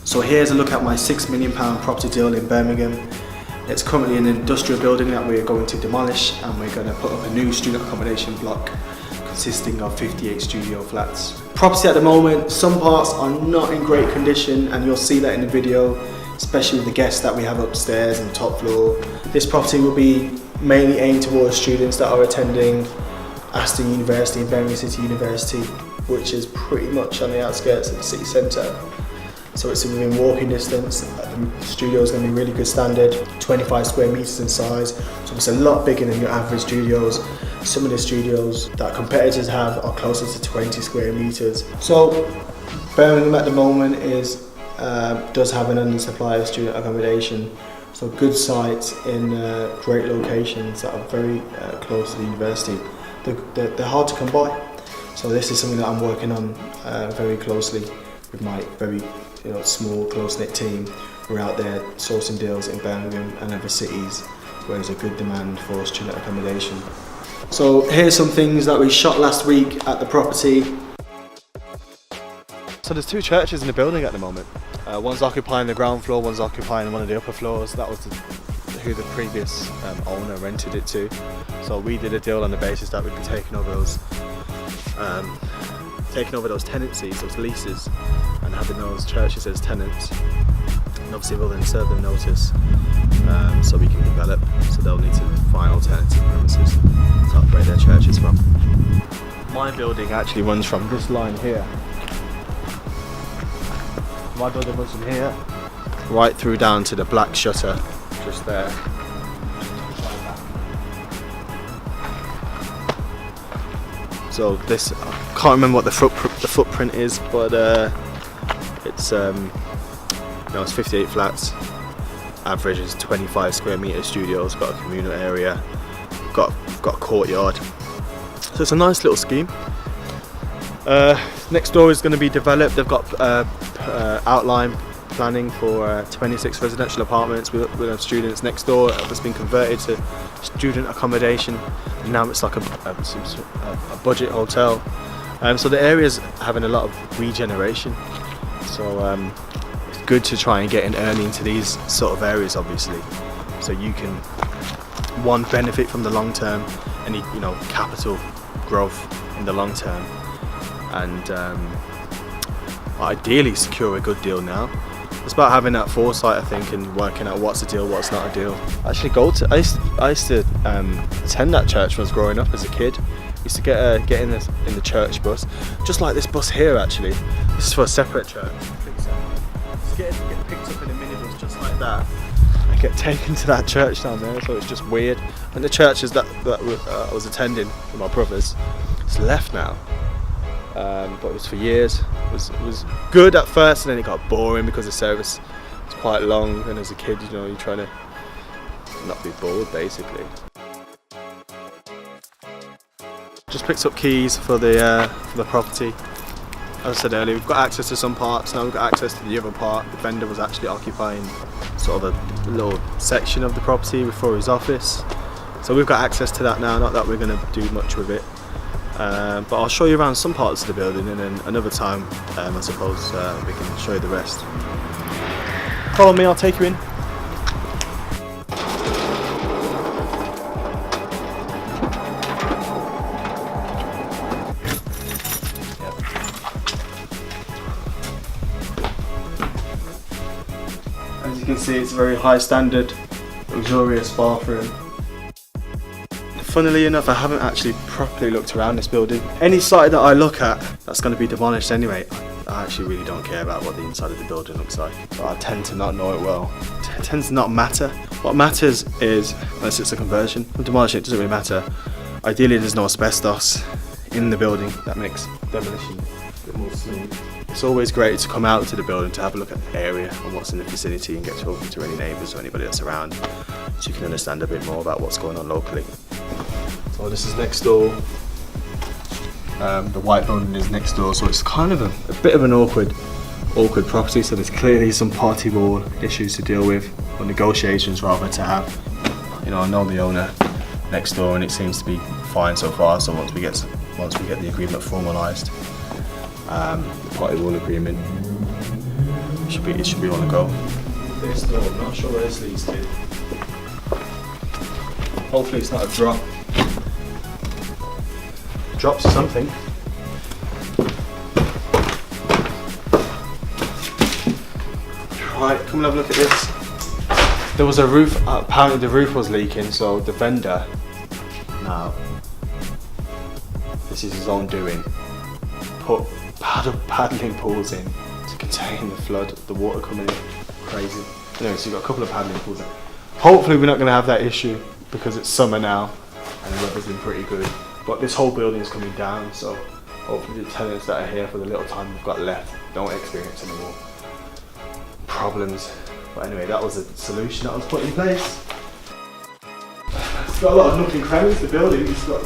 So here's a look at my £6 million property deal in Birmingham. It's currently an industrial building that we're going to demolish, and we're going to put up a new student accommodation block consisting of 58 studio flats. Property at the moment, some parts are not in great condition, and you'll see that in the video, especially with the guests that we have upstairs and the top floor. This property will be mainly aimed towards students that are attending Aston University and Birmingham City University, which is pretty much on the outskirts of the city centre. So it's within walking distance. The studio is going to be really good standard, 25 square metres in size, so it's a lot bigger than your average studios. Some of the studios that competitors have are closer to 20 square metres. So Birmingham at the moment does have an undersupply of student accommodation. So good sites in great locations that are very close to the university. They're hard to come by. So this is something that I'm working on very closely with my very small, close-knit team. We're out there sourcing deals in Birmingham and other cities where there's a good demand for student accommodation. So here's some things that we shot last week at the property. So there's two churches in the building at the moment. One's occupying the ground floor, one's occupying one of the upper floors. That was who the previous owner rented it to. So we did a deal on the basis that we'd be taking over those tenancies, those leases, and having those churches as tenants. And obviously we'll then serve them notice so we can develop, so they'll need to find alternative premises to operate their churches from. My building actually runs from this line here. My building runs from here right through down to the black shutter just there. So this, I can't remember what the footprint is, but it's it's 58 flats. Average is 25 square metre studios. Got a communal area. Got a courtyard. So it's a nice little scheme. Next door is going to be developed. They've got outline planning for 26 residential apartments. We'll have students next door. It's been converted to student accommodation, and now it's like a budget hotel. So the area's having a lot of regeneration. So it's good to try and get in early into these sort of areas, obviously, so you can benefit from the long term, any capital growth in the long term, and ideally secure a good deal now. It's about having that foresight, I think, and working out what's a deal, what's not a deal. I used to attend that church when I was growing up as a kid. I used to get in the church bus, just like this bus here actually. This is for a separate church. Get picked up in a minibus just like that and get taken to that church down there, so it's just weird. And the churches that I was attending with my brothers, it's left now. But it was for years. It was good at first, and then it got boring because the service was quite long, and as a kid, you're trying to not be bored basically. Just picked up keys for the property. As I said earlier, we've got access to some parts, now we've got access to the other part. The vendor was actually occupying sort of a little section of the property before his office. So we've got access to that now, not that we're going to do much with it. But I'll show you around some parts of the building, and then another time, I suppose, we can show you the rest. Follow me, I'll take you in. As you can see, it's a very high standard, luxurious bathroom. Funnily enough, I haven't actually properly looked around this building. Any site that I look at that's going to be demolished anyway, I actually really don't care about what the inside of the building looks like. So I tend to not know it well. It tends to not matter. What matters is, unless it's a conversion, from demolishing it doesn't really matter. Ideally there's no asbestos in the building. That makes demolition a bit more smooth. It's always great to come out to the building to have a look at the area and what's in the vicinity and get talking to any neighbours or anybody that's around, so you can understand a bit more about what's going on locally. So this is next door. The white building is next door, so it's kind of a bit of an awkward property. So there's clearly some party wall issues to deal with, or negotiations rather to have. I know the owner next door, and it seems to be fine so far. So once we get the agreement formalised, the party wall agreement, It should be on the go. This door, I'm not sure where this leads to. Hopefully it's not a drop. Drops or something. Right, come and have a look at this. There was a roof, apparently the roof was leaking, so the vendor, now, this is his own doing, put paddling pools in to contain the flood, the water coming in. Crazy. Anyway, so you've got a couple of paddling pools in. Hopefully we're not going to have that issue because it's summer now and the weather's been pretty good. But this whole building is coming down, so hopefully the tenants that are here for the little time we've got left don't experience any more problems. But anyway, that was a solution that was put in place. It's got a lot of nook and crannies, the building. It's got,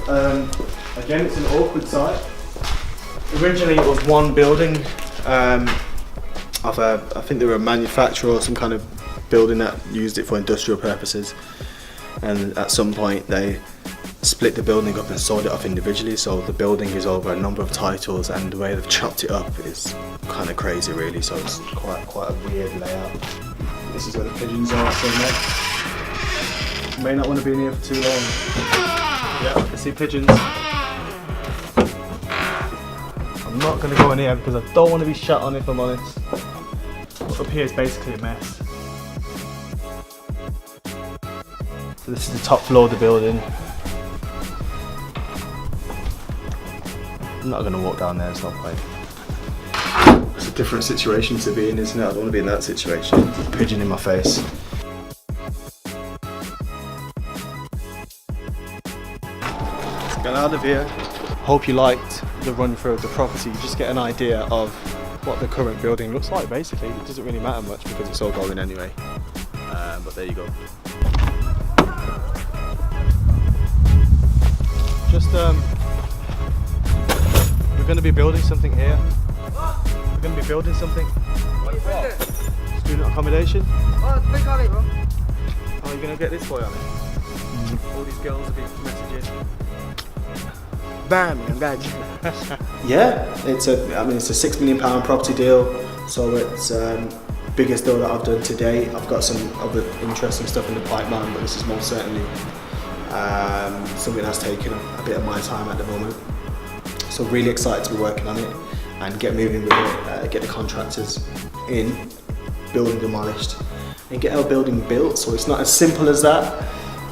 again, it's an awkward site. Originally it was one building of I think they were a manufacturer or some kind of building that used it for industrial purposes. And at some point they split the building up and sold it off individually, so the building is over a number of titles, and the way they've chopped it up is kind of crazy really, so it's quite a weird layout. This is where the pigeons are, so you may not want to be in here for too long. Yeah, I can see pigeons. I'm not going to go in here because I don't want to be shot on if I'm honest. But up here is basically a mess. So this is the top floor of the building. I'm not going to walk down there, it's not point. It's a different situation to be in, isn't it? I don't want to be in that situation. Pigeon in my face. Let's get out of here. Hope you liked the run through of the property. You just get an idea of what the current building looks like basically. It doesn't really matter much because it's all going anyway. But there you go. Just we're going to be building something here. We're going to be building something. What? Student accommodation. Oh, click on it, bro. Oh, you're going to get this boy on it? All these girls have been messaging. Bam, I'm glad. Yeah, it's a £6 million property deal, so it's biggest deal that I've done to date. I've got some other interesting stuff in the pipeline, but this is most certainly something that's taken a bit of my time at the moment. So really excited to be working on it and get moving with it, get the contractors in, building demolished, and get our building built. So it's not as simple as that,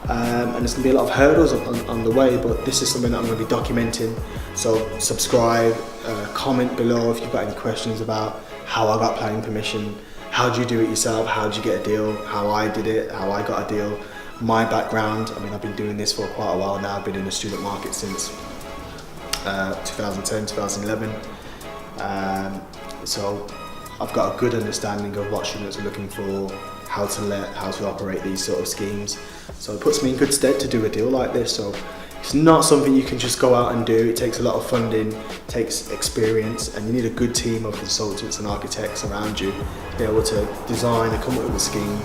and there's going to be a lot of hurdles on the way, but this is something that I'm going to be documenting. So subscribe, comment below if you've got any questions about how I got planning permission, how do you do it yourself, how did you get a deal, how I did it, how I got a deal, my background. I mean, I've been doing this for quite a while now. I've been in the student market since 2010, 2011. So I've got a good understanding of what students are looking for, how to let, how to operate these sort of schemes. So it puts me in good stead to do a deal like this. So it's not something you can just go out and do. It takes a lot of funding, takes experience, and you need a good team of consultants and architects around you to be able to design and come up with a scheme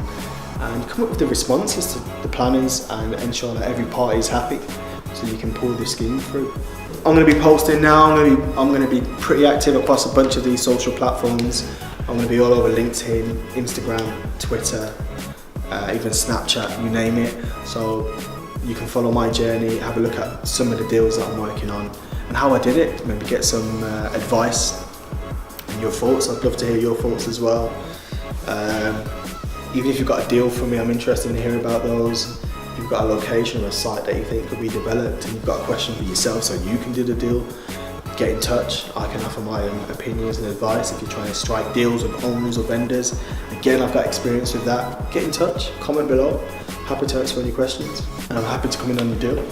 and come up with the responses to the planners and ensure that every party is happy so you can pull the scheme through. I'm going to be posting now, I'm going to be pretty active across a bunch of these social platforms. I'm going to be all over LinkedIn, Instagram, Twitter, even Snapchat, you name it. So you can follow my journey, have a look at some of the deals that I'm working on and how I did it, maybe get some advice and your thoughts. I'd love to hear your thoughts as well. Even if you've got a deal for me, I'm interested in hearing about those. If you've got a location or a site that you think could be developed and you've got a question for yourself so you can do the deal, get in touch. I can offer my own opinions and advice if you're trying to strike deals with owners or vendors. Again, I've got experience with that. Get in touch, comment below. Happy to answer any questions, and I'm happy to come in on your deal.